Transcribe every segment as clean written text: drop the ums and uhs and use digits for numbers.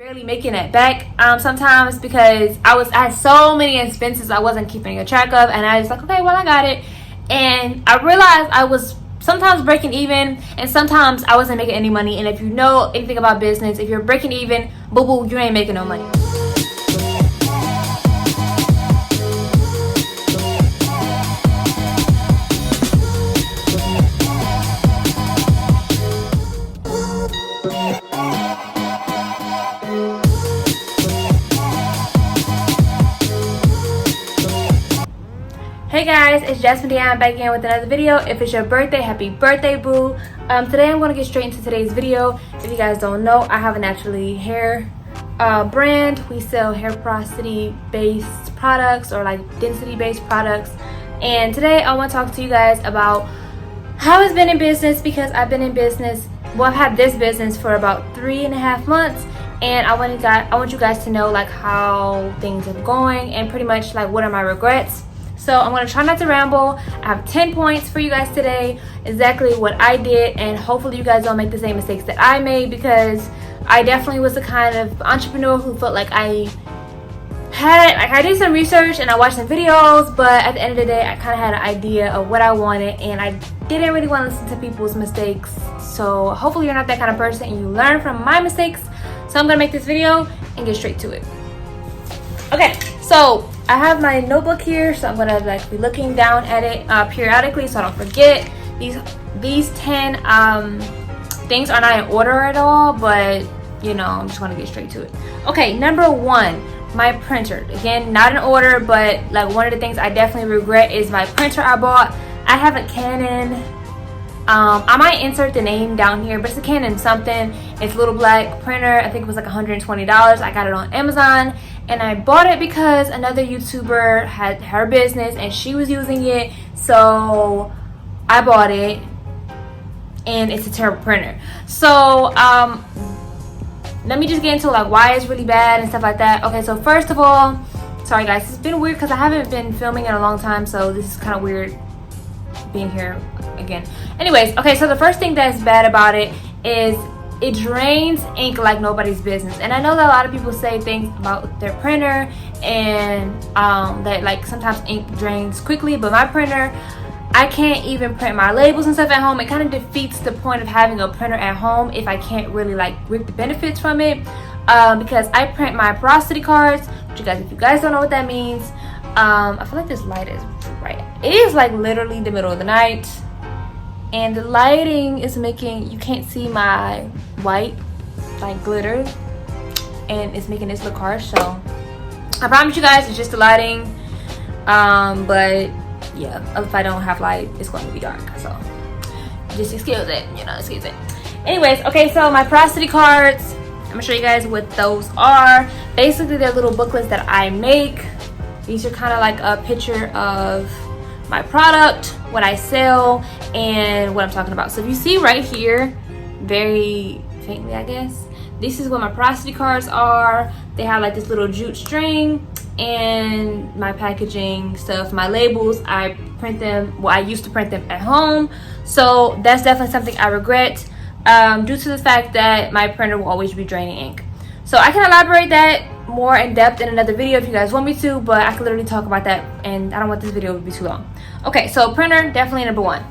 barely making it back sometimes because I had so many expenses I wasn't keeping a track of, and I was like, okay, well, I got it. And I realized I was sometimes breaking even, and sometimes I wasn't making any money. And if you know anything about business, if you're breaking even, boo boo, you ain't making no money. Hey guys, it's Jasmine Dion back again with another video. If it's your birthday, happy birthday, boo. Today I'm going to get straight into today's video. If you guys don't know, I have a naturally hair brand. We sell hair porosity based products or like density based products. And today I want to talk to you guys about how it's been in business, because I've been in business, well, I've had this business for about 3.5 months. And I want you guys to know like how things are going and pretty much like what are my regrets. So I'm going to try not to ramble. I have 10 points for you guys today, exactly what I did, and hopefully you guys don't make the same mistakes that I made, because I definitely was the kind of entrepreneur who felt like I did some research and I watched some videos, but at the end of the day I kind of had an idea of what I wanted and I didn't really want to listen to people's mistakes. So hopefully you're not that kind of person and you learn from my mistakes. So I'm going to make this video and get straight to it. Okay, so I have my notebook here, so I'm gonna like be looking down at it periodically so I don't forget. These 10 things are not in order at all, but you know, I'm just gonna get straight to it. Okay, number 1, my printer. Again, not in order, but like one of the things I definitely regret is my printer I bought. I have a Canon. I might insert the name down here, but it's a Canon something. It's a little black printer. I think it was like $120. I got it on Amazon, and I bought it because another YouTuber had her business and she was using it, so I bought it, and it's a terrible printer. So let me just get into like why it's really bad and stuff like that. Okay, so first of all, sorry guys, it's been weird because I haven't been filming in a long time, so this is kind of weird being here again. Anyways, okay, so the first thing that's bad about it is it drains ink like nobody's business. And I know that a lot of people say things about their printer and that like sometimes ink drains quickly, but my printer, I can't even print my labels and stuff at home. It kind of defeats the point of having a printer at home if I can't really like reap the benefits from it, because I print my porosity cards, which you guys, if you guys don't know what that means, I feel like this light is right. It is like literally the middle of the night, and the lighting is making, you can't see my white like glitter, and it's making this look harsh. So I promise you guys it's just the lighting, but yeah, if I don't have light it's going to be dark, so just excuse it, you know, excuse it. Anyways, okay, so my porosity cards, I'm gonna show you guys what those are. Basically they're little booklets that I make. These are kind of like a picture of my product, what I sell, and what I'm talking about. So if you see right here, very faintly I guess, this is what my porosity cards are. They have like this little jute string, and my packaging stuff, my labels, I print them, well I used to print them at home, so that's definitely something I regret, due to the fact that my printer will always be draining ink. So I can elaborate that more in depth in another video if you guys want me to, but I can literally talk about that and I don't want this video to be too long. Okay, so printer, definitely number 1.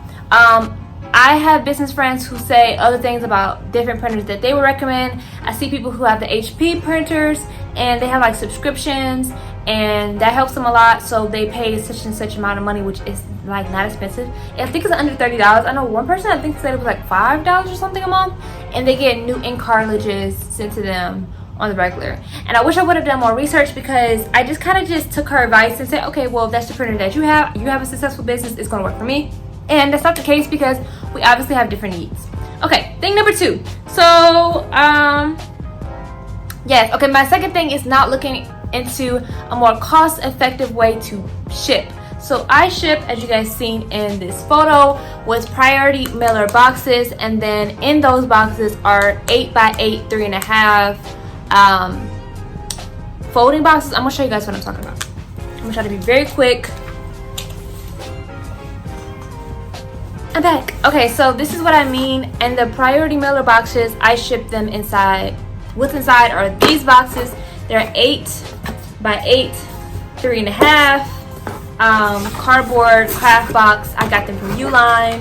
I have business friends who say other things about different printers that they would recommend. I see people who have the HP printers and they have like subscriptions, and that helps them a lot, so they pay such and such amount of money, which is like not expensive. I think it's under $30. I know one person I think said it was like $5 or something a month, and they get new ink cartridges sent to them on the regular. And I wish I would have done more research, because I just kind of just took her advice and said, okay, well if that's the printer that you have a successful business, it's going to work for me. And that's not the case, because we obviously have different needs. Okay, thing number 2. So yes, okay, my second thing is not looking into a more cost-effective way to ship. So I ship, as you guys seen in this photo, with priority mailer boxes, and then in those boxes are 8x8 3.5 folding boxes. I'm gonna show you guys what I'm talking about. I'm gonna try to be very quick. I'm back. Okay, so this is what I mean. And the priority mailer boxes, I ship them inside What's inside are these boxes. They're 8 by 8, 3.5 cardboard craft box. I got them from Uline,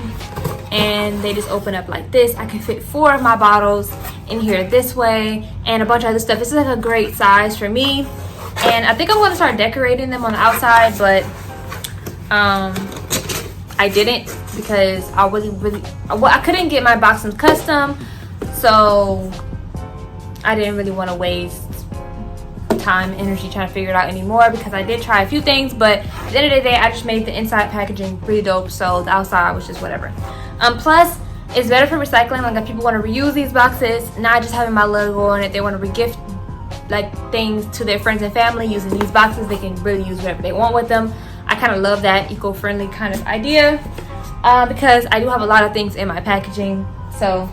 and they just open up like this. I can fit 4 of my bottles in here this way, and a bunch of other stuff. This is like a great size for me, and I think I'm going to start decorating them on the outside, but I didn't because I couldn't get my boxes custom, so I didn't really want to waste time, energy trying to figure it out anymore, because I did try a few things, but at the end of the day I just made the inside packaging pretty dope, so the outside was just whatever. Plus it's better for recycling. Like if people want to reuse these boxes, not just having my logo on it, they want to regift like things to their friends and family using these boxes, they can really use whatever they want with them. I kind of love that eco-friendly kind of idea, because I do have a lot of things in my packaging. So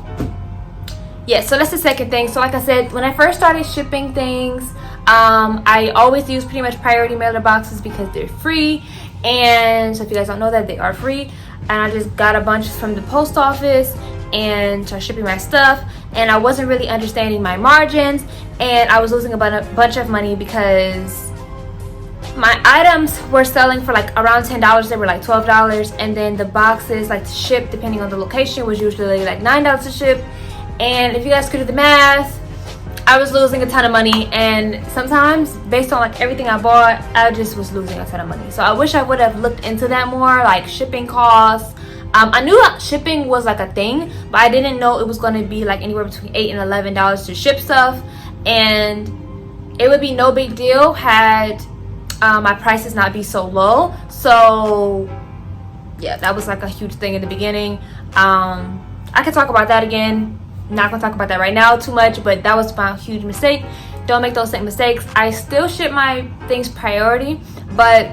yeah, so that's the second thing. So like I said, when I first started shipping things, I always use pretty much priority mailer boxes because they're free. And so if you guys don't know that, they are free. And I just got a bunch from the post office and started shipping my stuff, and I wasn't really understanding my margins, and I was losing a bunch of money because my items were selling for like around $10. They were like $12, and then the boxes, like to ship depending on the location, was usually like $9 to ship. And if you guys could do the math, I was losing a ton of money, and sometimes based on like everything I bought, I just was losing a ton of money. So I wish I would have looked into that more, like shipping costs. I knew shipping was like a thing, but I didn't know it was going to be like anywhere between $8 and $11 to ship stuff, and it would be no big deal had my prices not be so low. So yeah, that was like a huge thing in the beginning. I could talk about that again. Not gonna talk about that right now too much, but that was my huge mistake. Don't make those same mistakes. I still ship my things priority, but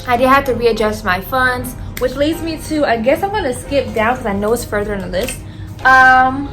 I did have to readjust my funds, which leads me to, I guess I'm gonna skip down because I know it's further in the list. Oh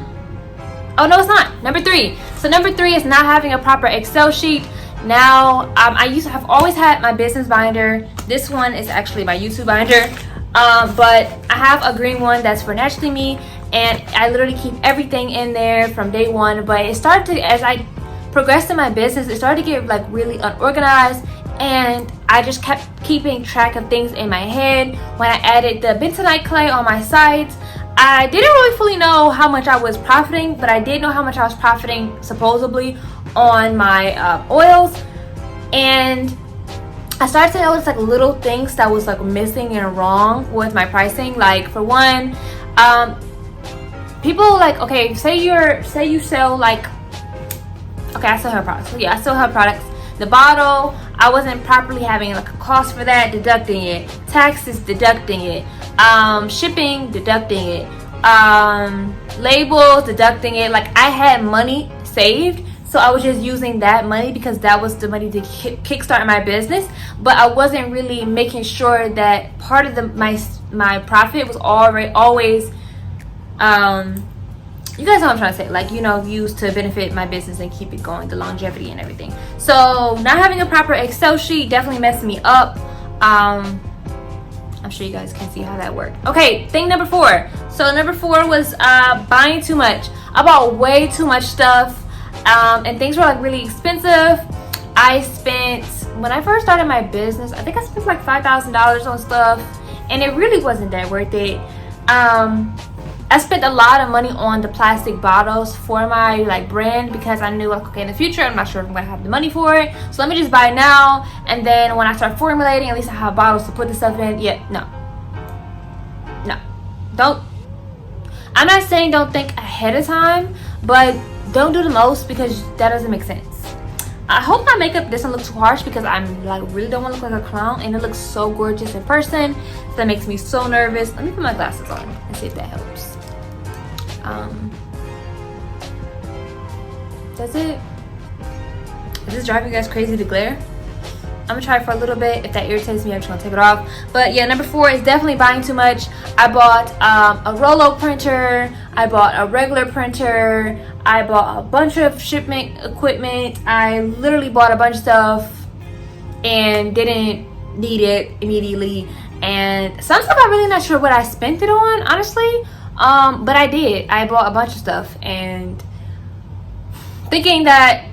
no, it's not. Number 3. So number 3 is not having a proper Excel sheet. Now I've always had my business binder. This one is actually my YouTube binder, but I have a green one that's for Naturally Me, and I literally keep everything in there from day one. But it started to, as I progressed in my business, it started to get like really unorganized, and I just kept keeping track of things in my head. When I added the bentonite clay on my sides, I didn't really fully know how much I was profiting, but I did know how much I was profiting supposedly on my oils. And I started to notice like little things that was like missing and wrong with my pricing. Like for one, people like, okay, say you sell like, okay, I sell hair products. So yeah, I sell hair products. The bottle, I wasn't properly having like a cost for that, deducting it. Taxes, deducting it. Shipping, deducting it. Labels, deducting it. Like I had money saved, so I was just using that money because that was the money to kickstart my business. But I wasn't really making sure that part of my profit was always you guys know what I'm trying to say, like, you know, used to benefit my business and keep it going, the longevity and everything. So not having a proper Excel sheet definitely messed me up. I'm sure you guys can see how that worked. Okay, thing number 4. So number 4 was buying too much. I bought way too much stuff, and things were like really expensive. I spent, when I first started my business, I think I spent like $5,000 on stuff, and it really wasn't that worth it. I spent a lot of money on the plastic bottles for my like brand, because I knew like, okay, in the future I'm not sure if I'm gonna have the money for it, so let me just buy it now, and then when I start formulating, at least I have bottles to put the stuff in. Yeah, no, don't, I'm not saying don't think ahead of time, but don't do the most, because that doesn't make sense. I hope my makeup doesn't look too harsh, because I'm like really don't want to look like a clown, and it looks so gorgeous in person, so that makes me so nervous. Let me put my glasses on and see if that helps. That's it. Is this driving you guys crazy to glare? I'm gonna try it for a little bit. If that irritates me, I'm just gonna take it off. But yeah, number 4 is definitely buying too much. I bought a Rollo printer. I bought a regular printer. I bought a bunch of shipment equipment. I literally bought a bunch of stuff and didn't need it immediately. And some stuff I'm really not sure what I spent it on, honestly. But I did. I bought a bunch of stuff, and thinking that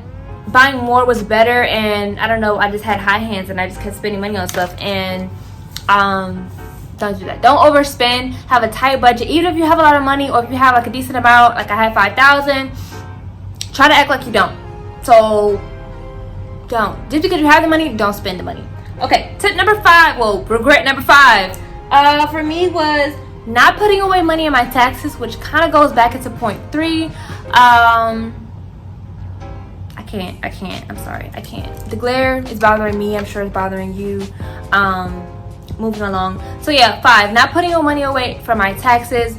buying more was better, and I don't know, I just had high hands and I just kept spending money on stuff. And don't do that. Don't overspend. Have a tight budget. Even if you have a lot of money, or if you have like a decent amount, like I had 5,000, try to act like you don't. So don't, just because you have the money, don't spend the money. Okay, tip number 5, well, regret number 5 for me was not putting away money in my taxes, which kind of goes back into point 3. I can't, I'm sorry, I can't. The glare is bothering me, I'm sure it's bothering you. Moving along. So yeah, 5, not putting money away for my taxes.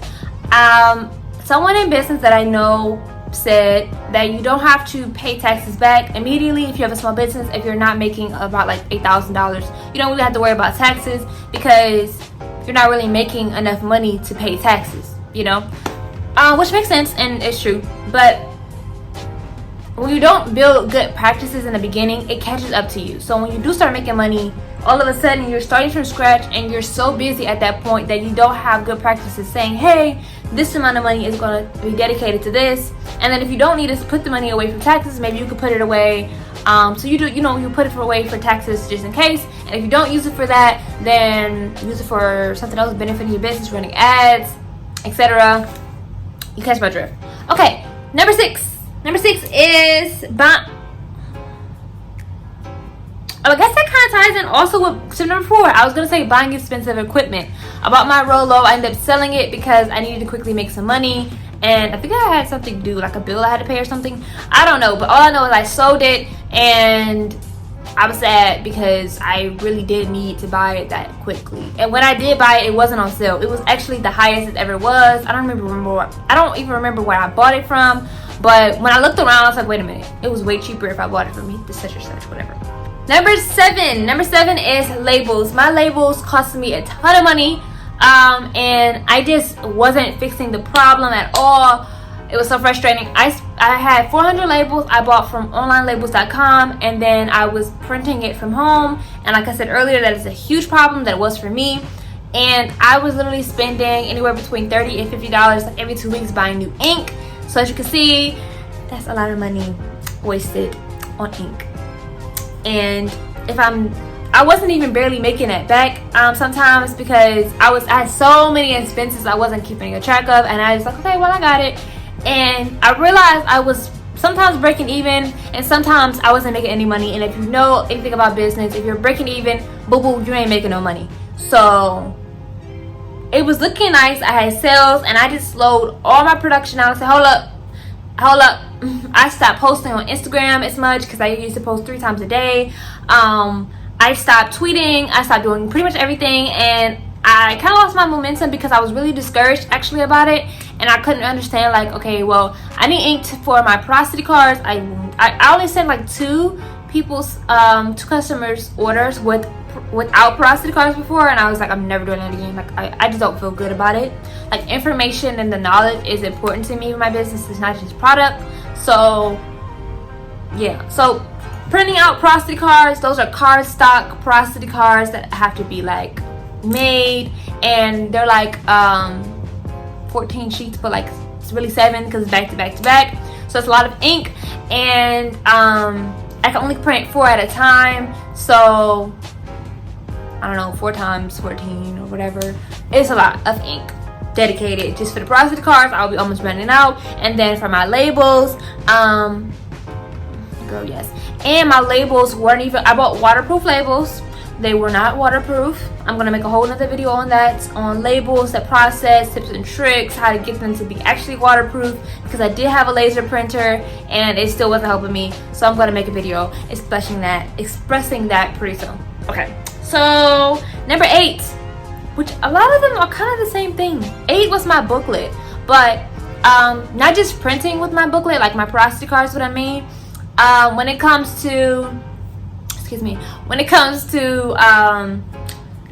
Someone in business that I know said that you don't have to pay taxes back immediately if you have a small business. If you're not making about like $8,000, you don't really have to worry about taxes, because you're not really making enough money to pay taxes, you know, which makes sense and it's true. But when you don't build good practices in the beginning, it catches up to you. So when you do start making money, all of a sudden you're starting from scratch and you're so busy at that point that you don't have good practices saying, hey, this amount of money is going to be dedicated to this. And then if you don't need to put the money away for taxes, maybe you could put it away. So you put it away for taxes just in case. And if you don't use it for that, then use it for something else benefiting your business, running ads, etc. You catch my drift. Okay, number 6. Number 6 is I guess that kind of ties in also with tip number 4. I was going to say buying expensive equipment. I bought my Rolo. I ended up selling it because I needed to quickly make some money. And I think I had something to do, like a bill I had to pay or something. I don't know. But all I know is I sold it. And I was sad because I really did need to buy it that quickly. And when I did buy it, it wasn't on sale. It was actually the highest it ever was. I don't even remember where I bought it from. But when I looked around, I was like, wait a minute. It was way cheaper if I bought it from such or such, whatever. Number 7 is labels. My labels cost me a ton of money, and I just wasn't fixing the problem at all. It was so frustrating. I had 400 labels I bought from onlinelabels.com, and then I was printing it from home. And like I said earlier, that is a huge problem that was for me. And I was literally spending anywhere between $30 and $50 like every 2 weeks buying new ink. So as you can see, that's a lot of money wasted on ink. And I wasn't even barely making it back sometimes, because I had so many expenses I wasn't keeping a track of, and I was like, okay, well, I got it. And I realized I was sometimes breaking even, and sometimes I wasn't making any money. And if you know anything about business, if you're breaking even, boo-boo, you ain't making no money. So it was looking nice. I had sales, and I just slowed all my production down. I said, hold up. I stopped posting on Instagram as much because I used to post 3 times a day. I stopped tweeting. I stopped doing pretty much everything, and I kind of lost my momentum because I was really discouraged actually about it, and I couldn't understand, like, okay, well, I need ink for my porosity cards. I only sent like 2 customers orders without porosity cards before, and I was like, I'm never doing that again. Like, I just don't feel good about it. Like, information and the knowledge is important to me in my business. It's not just product. So yeah, so printing out porosity cards, those are card stock porosity cards that have to be like made, and they're like 14 sheets, but like it's really 7 because it's back to back to back. So it's a lot of ink, and I can only print 4 at a time. So I don't know, 4 times 14 or whatever. It's a lot of ink dedicated just for the porosity cards. I'll be almost running out. And then for my labels, girl, yes. And my labels weren't even, I bought waterproof labels. They were not waterproof. I'm gonna make a whole nother video on that, on labels, the process, tips and tricks, how to get them to be actually waterproof, because I did have a laser printer and it still wasn't helping me. So I'm gonna make a video expressing that pretty soon. Okay, so number 8, which a lot of them are kind of the same thing. 8 was my booklet, but not just printing with my booklet, like my porosity cards, what I mean. When it comes to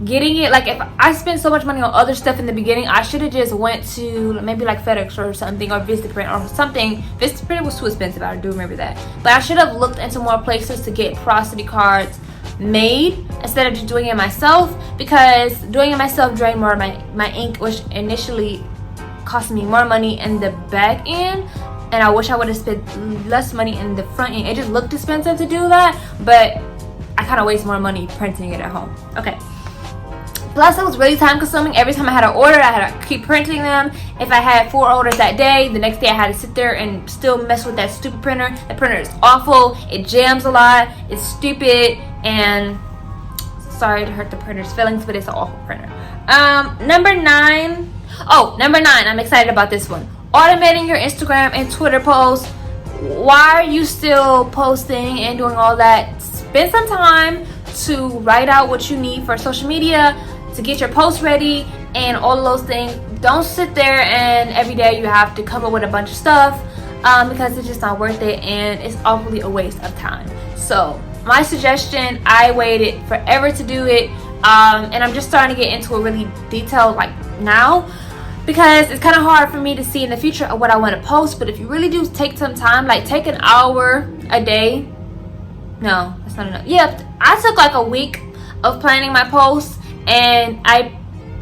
getting it, like, if I spent so much money on other stuff in the beginning, I should have just went to maybe like FedEx or something, or Vistaprint or something. Vistaprint was too expensive, I do remember that. But I should have looked into more places to get porosity cards made instead of just doing it myself, because doing it myself drained more of my ink, which initially cost me more money in the back end. and I wish I would have spent less money in the front end. It just looked expensive to do that, but I kind of waste more money printing it at home. Okay. Plus, it was really time consuming. Every time I had an order, I had to keep printing them. If I had 4 orders that day, the next day I had to sit there and still mess with that stupid printer. The printer is awful. It jams a lot. It's stupid. And sorry to hurt the printer's feelings, but it's an awful printer. Number 9. Oh, number 9. I'm excited about this one. Automating your Instagram and Twitter posts. Why are you still posting and doing all that? Spend some time to write out what you need for social media, to get your posts ready, and all of those things. Don't sit there and every day you have to come up with a bunch of stuff, because it's just not worth it, and it's awfully a waste of time. So my suggestion, I waited forever to do it, and I'm just starting to get into it really detailed like now, because it's kind of hard for me to see in the future of what I want to post. But if you really do take some time, like take an hour a day. No, that's not enough. Yeah, I took like a week of planning my posts, and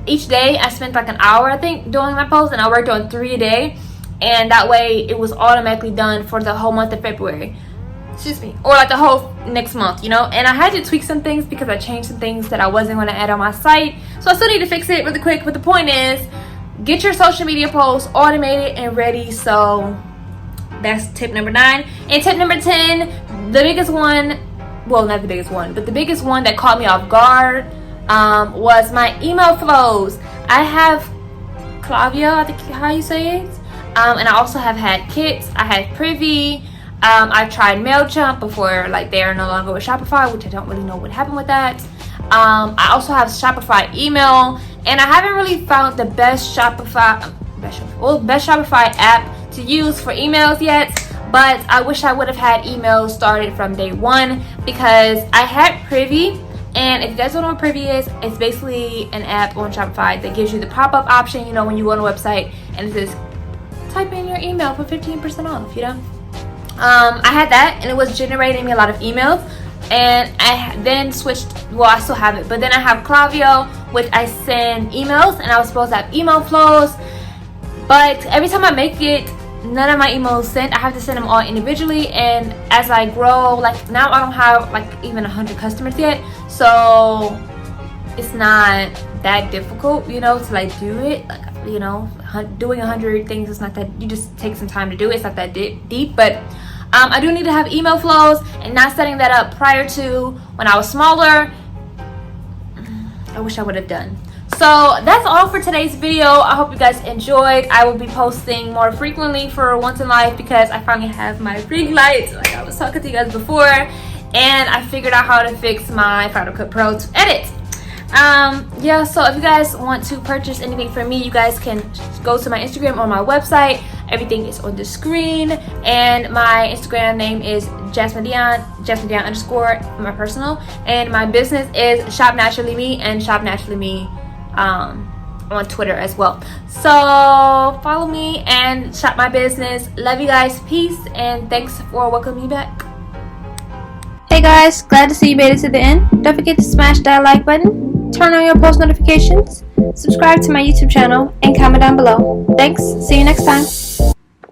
each day I spent like an hour, I think, doing my posts, and I worked on 3 a day, and that way it was automatically done for the whole month of February. Excuse me, or like the whole next month, you know. And I had to tweak some things because I changed some things that I wasn't going to add on my site, so I still need to fix it really quick. But the point is, get your social media posts automated and ready. So that's tip number 9. And tip number 10, the biggest one, well, not the biggest one, but the biggest one that caught me off guard was my email flows. I have Klaviyo, I think how you say it, and I also have had Kits. I had Privy. I tried MailChimp before, like, they are no longer with Shopify, which I don't really know what happened with that. I also have Shopify email, and I haven't really found the best Shopify app to use for emails yet. But I wish I would have had emails started from day one, because I had Privy. And if you guys don't know what Privy is, it's basically an app on Shopify that gives you the pop-up option, you know, when you go on a website and it says type in your email for 15% off, you know. I had that, and it was generating me a lot of emails. And I then switched, well, I still have it, but then I have Klaviyo, which I send emails, and I was supposed to have email flows. But every time I make it, none of my emails sent. I have to send them all individually, and as I grow, like now I don't have like even 100 customers yet, so it's not that difficult, you know, to like do it. Like, you know, doing 100 things is not that, you just take some time to do it. It's not that deep. But I do need to have email flows, and not setting that up prior to when I was smaller, I wish I would have done. So that's all for today's video. I hope you guys enjoyed. I will be posting more frequently for once in life, because I finally have my ring light, like I was talking to you guys before, and I figured out how to fix my Final Cut Pro to edit. Yeah, so if you guys want to purchase anything from me, you guys can go to my Instagram or my website. Everything is on the screen, and my Instagram name is Jasmine Dion, Jasmine Dion _ my personal, and my business is Shop Naturally Me and Shop Naturally Me on Twitter as well. So follow me and shop my business. Love you guys, peace, and thanks for welcoming me back. Hey guys, glad to see you made it to the end. Don't forget to smash that like button, turn on your post notifications, subscribe to my YouTube channel, and comment down below. Thanks, see you next time.